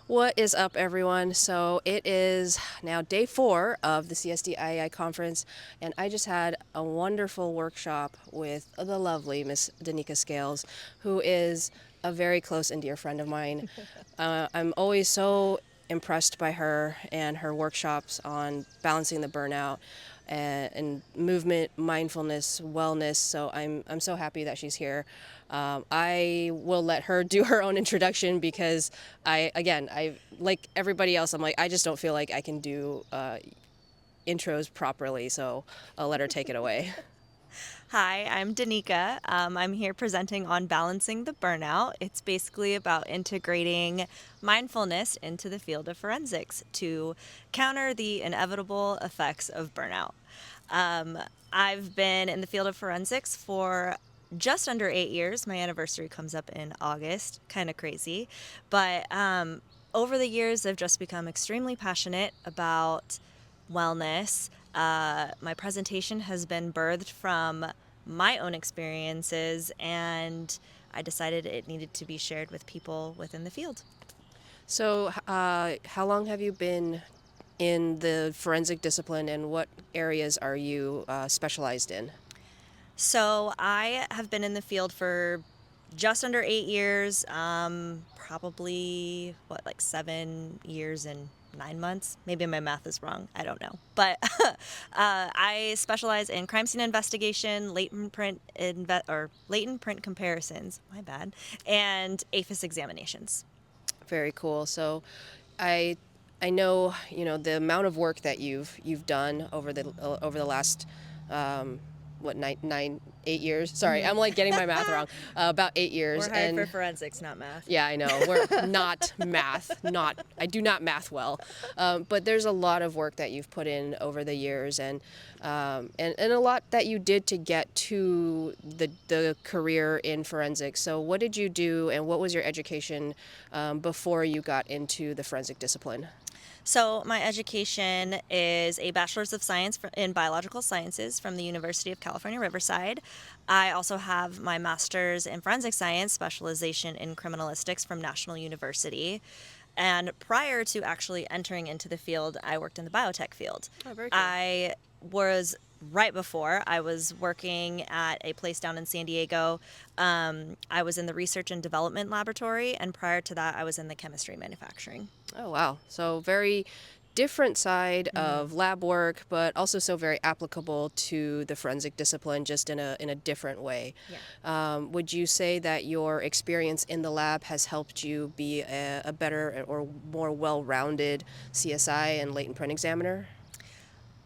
What is up, everyone? So it is now day 4 of the CSD conference, and I just had a wonderful workshop with the lovely Miss Danica Scales, who is a very close and dear friend of mine. I'm always so impressed by her and her workshops on balancing the burnout and movement, mindfulness, wellness. So I'm so happy that she's here. I will let her do her own introduction because I like everybody else. I'm like, I just don't feel like I can do intros properly. So I'll let her take it away. Hi, I'm Danica. I'm here presenting on balancing the burnout. It's basically about integrating mindfulness into the field of forensics to counter the inevitable effects of burnout. Um, I've been in the field of forensics for just under 8 years. My anniversary comes up in August, kind of crazy. But over the years, I've just become extremely passionate about wellness. My presentation has been birthed from my own experiences, and I decided it needed to be shared with people within the field. So how long have you been in the forensic discipline, and what areas are you specialized in? So I have been in the field for just under 8 years, like 7 years and 9 months. Maybe my math is wrong. I don't know. But I specialize in crime scene investigation, latent print comparisons. My bad, and APHIS examinations. Very cool. So I I know the amount of work that you've done over the last what 8 years. Sorry, I'm like getting my math wrong. About 8 years. We're hired for And forensics, not math. yeah, I know we're not math. Not I do not math well, but there's a lot of work that you've put in over the years, and a lot that you did to get to the career in forensics. So what did you do, and what was your education before you got into the forensic discipline? So, my education is a Bachelor's of Science in Biological Sciences from the University of California, Riverside. I also have my Master's in Forensic Science, specialization in criminalistics from National University. And prior to actually entering into the field, I worked in the biotech field. Oh, very cool. I was right before I was working at a place down in San Diego. I was in the research and development laboratory, and prior to that, I was in the chemistry manufacturing. Oh, wow. So very different side of lab work, but also so very applicable to the forensic discipline, just in a different way. Yeah. Would you say that your experience in the lab has helped you be a better or more well-rounded CSI and latent print examiner?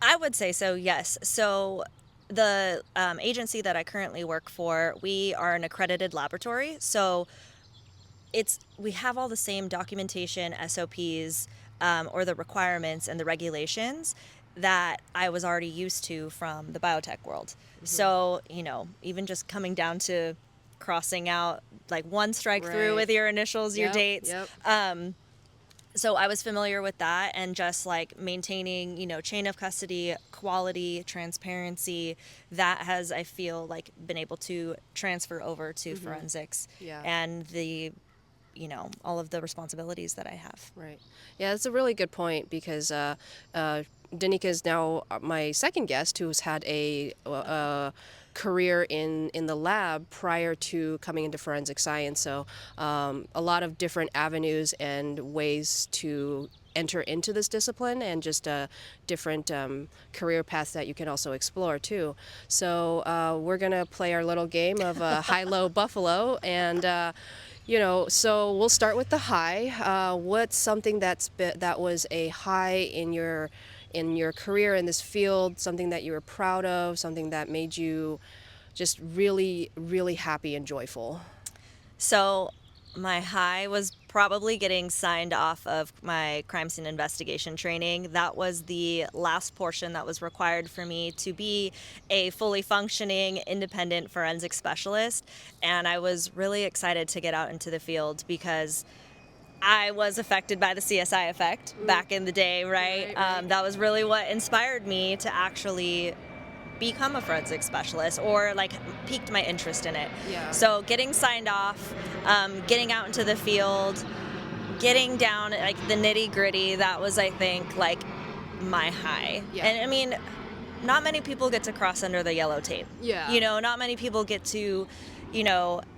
I would say so, yes. So the agency that I currently work for, we are an accredited laboratory. So we have all the same documentation, SOPs, or the requirements and the regulations that I was already used to from the biotech world. So, even just coming down to crossing out like one strike through Right. with your initials, your Yep, dates. yep. So I was familiar with that, and just like maintaining, chain of custody, quality, transparency, that has, I feel like, been able to transfer over to forensics Yeah. and all of the responsibilities that I have. Right. Yeah, that's a really good point because Danica is now my second guest who's had a career in the lab prior to coming into forensic science. So a lot of different avenues and ways to enter into this discipline, and just different career paths that you can also explore too. So we're gonna play our little game of high-low buffalo, and so we'll start with the high. What's something that was a high in your career in this field? Something that you were proud of? Something that made you just really, really happy and joyful? So my high was probably getting signed off of my crime scene investigation training. That was the last portion that was required for me to be a fully functioning independent forensic specialist. And I was really excited to get out into the field because I was affected by the CSI effect back in the day, right? Right. That was really what inspired me to actually become a forensic specialist, or like piqued my interest in it. Yeah. So getting signed off, getting out into the field, getting down like the nitty gritty, that was, I think, like my high. Yeah. And I mean, not many people get to cross under the yellow tape. Yeah. You know, not many people get to,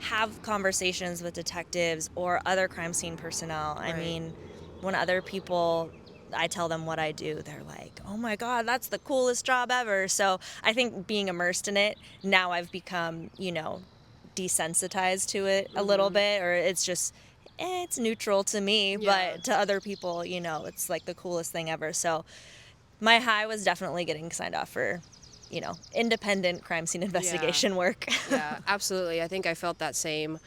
have conversations with detectives or other crime scene personnel. I Right. mean, when other people, I tell them what I do, they're like, oh my God, that's the coolest job ever. So I think being immersed in it, now I've become, desensitized to it a little bit, or it's just, it's neutral to me, Yeah. but to other people, it's like the coolest thing ever. So my high was definitely getting signed off for, independent crime scene investigation work. Yeah, absolutely. I think I felt that same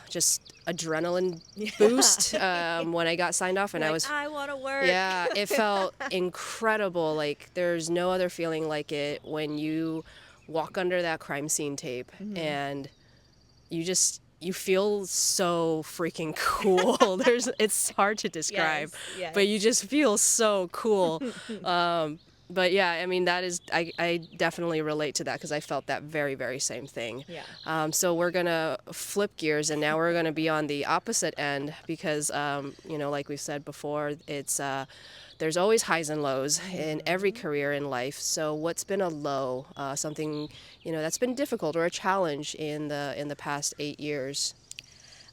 just adrenaline boost when I got signed off, and Like, I was I want to work. yeah, it felt incredible. Like there's no other feeling like it when you walk under that crime scene tape and you feel so freaking cool. It's hard to describe, Yes. but you just feel so cool. But yeah, I mean I definitely relate to that because I felt that very, very same thing. Yeah. So we're gonna flip gears, and now we're gonna be on the opposite end because like we said before, it's there's always highs and lows in every career in life. So what's been a low, something that's been difficult or a challenge in the past 8 years?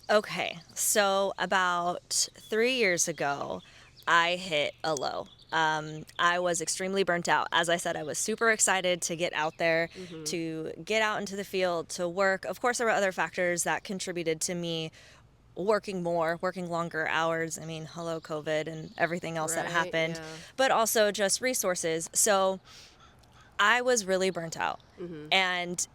Okay, so about 3 years ago, I hit a low. I was extremely burnt out. As I said, I was super excited to get out there, to get out into the field, to work. Of course, there were other factors that contributed to me working more, working longer hours. I mean, hello, COVID and everything else that Right, happened, yeah. but also just resources. So I was really burnt out, and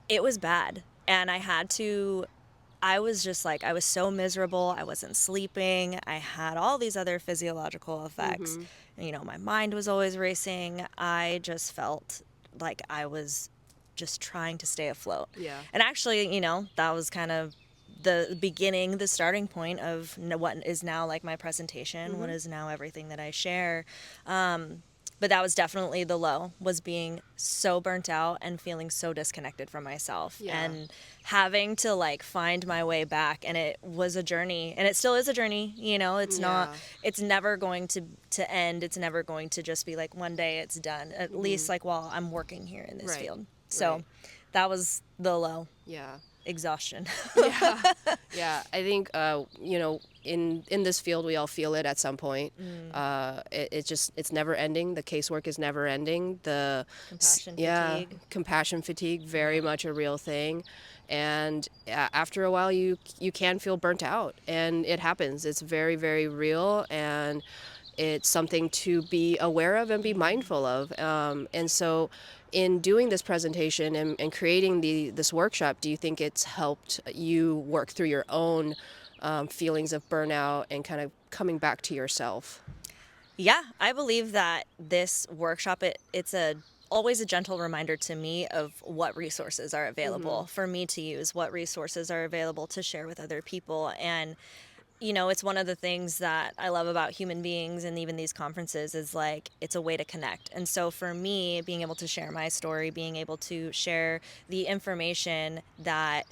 it was bad. And I was just like, I was so miserable. I wasn't sleeping. I had all these other physiological effects. My mind was always racing. I just felt like I was just trying to stay afloat. Yeah. And actually, that was kind of the beginning, the starting point of what is now like my presentation, what is now everything that I share. But that was definitely the low, was being so burnt out and feeling so disconnected from myself, Yeah. and having to like find my way back. And it was a journey, and it still is a journey. It's not, Yeah. it's never going to end. It's never going to just be like one day it's done, at least like while I'm working here in this Right. field. So Right. that was the low. Yeah. Exhaustion. Yeah. Yeah. I think in this field we all feel it at some point. It's never ending. The casework is never ending. Compassion Yeah, fatigue. compassion fatigue, very much a real thing. And after a while you can feel burnt out, and it happens. It's very, very real, and it's something to be aware of and be mindful of. And so in doing this presentation and creating this workshop, do you think it's helped you work through your own feelings of burnout and kind of coming back to yourself? Yeah, I believe that this workshop, it's always a gentle reminder to me of what resources are available for me to use, what resources are available to share with other people. And it's one of the things that I love about human beings and even these conferences is like, it's a way to connect. And so for me, being able to share my story, being able to share the information that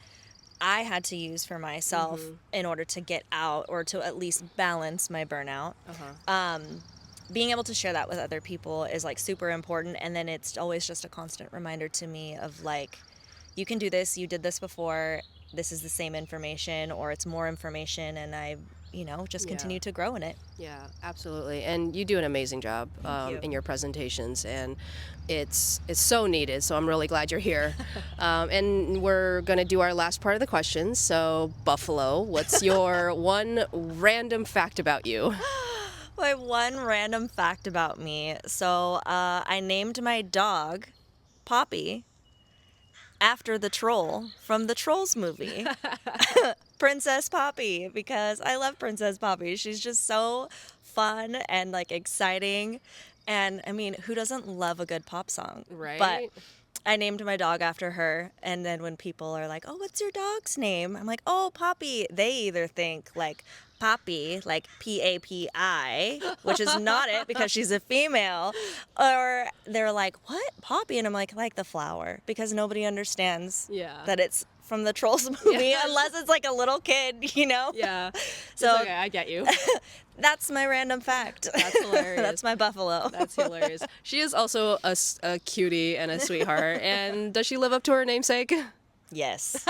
I had to use for myself in order to get out, or to at least balance my burnout. Being able to share that with other people is like super important. And then it's always just a constant reminder to me of like, you can do this, you did this before, this is the same information, or it's more information, and I just Yeah. continue to grow in it. Yeah, absolutely. And you do an amazing job you. in your presentations, and it's so needed. So I'm really glad you're here. And we're going to do our last part of the questions. So, Buffalo, what's your one random fact about you? My one random fact about me. So I named my dog Poppy after the troll from the Trolls movie. Princess Poppy, because I love Princess Poppy. She's just so fun and like exciting. And I mean, who doesn't love a good pop song? But Right? I named my dog after her. And then when people are like, oh, what's your dog's name? I'm like, oh, Poppy. They either think like Poppy, like Papi, which is not it because she's a female, or they're like, what, Poppy? And I'm like the flower, because nobody understands Yeah. that it's from the Trolls movie Yes. unless it's like a little kid, you know? Yeah. So It's okay, I get you. that's my random fact. That's hilarious. That's my buffalo. That's hilarious. She is also a cutie and a sweetheart. And does she live up to her namesake? Yes.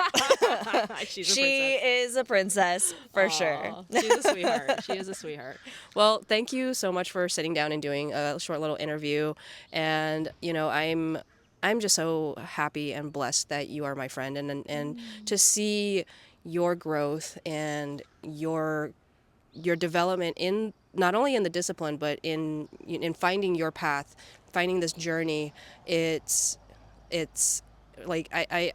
She's She is a princess for sure. Aw, she's a sweetheart. She is a sweetheart. Well, thank you so much for sitting down and doing a short little interview. And I'm just so happy and blessed that you are my friend, and to see your growth and your development in not only in the discipline but in finding your path, finding this journey. It's like I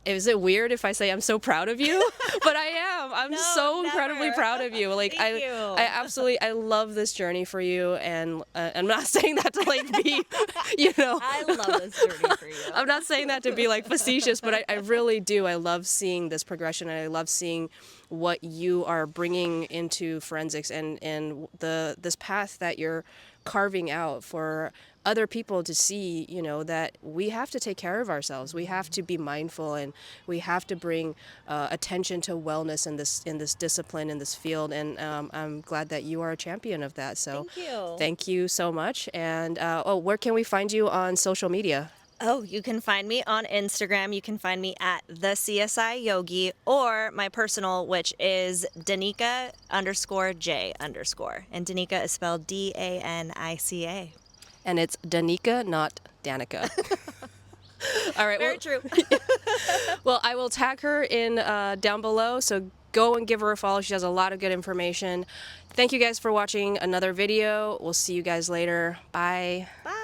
is it weird if I say I'm so proud of you? But I am. I'm No, so incredibly never. proud of you. Like Thank you. I absolutely I love this journey for you, and I'm not saying that to like be, I love this journey for you. I'm not saying that to be like facetious, but I really do. I love seeing this progression, and I love seeing what you are bringing into forensics, and this path that you're carving out for other people to see, that we have to take care of ourselves. We have to be mindful, and we have to bring attention to wellness in this discipline, in this field. And I'm glad that you are a champion of that. So Thank you. thank you so much. And where can we find you on social media? Oh, you can find me on Instagram. You can find me at the CSI Yogi, or my personal, which is Danica _J_. And Danica is spelled Danica. And it's Danica, not Danica. All right. Very true. Well, I will tag her in down below, so go and give her a follow. She has a lot of good information. Thank you guys for watching another video. We'll see you guys later. Bye. Bye.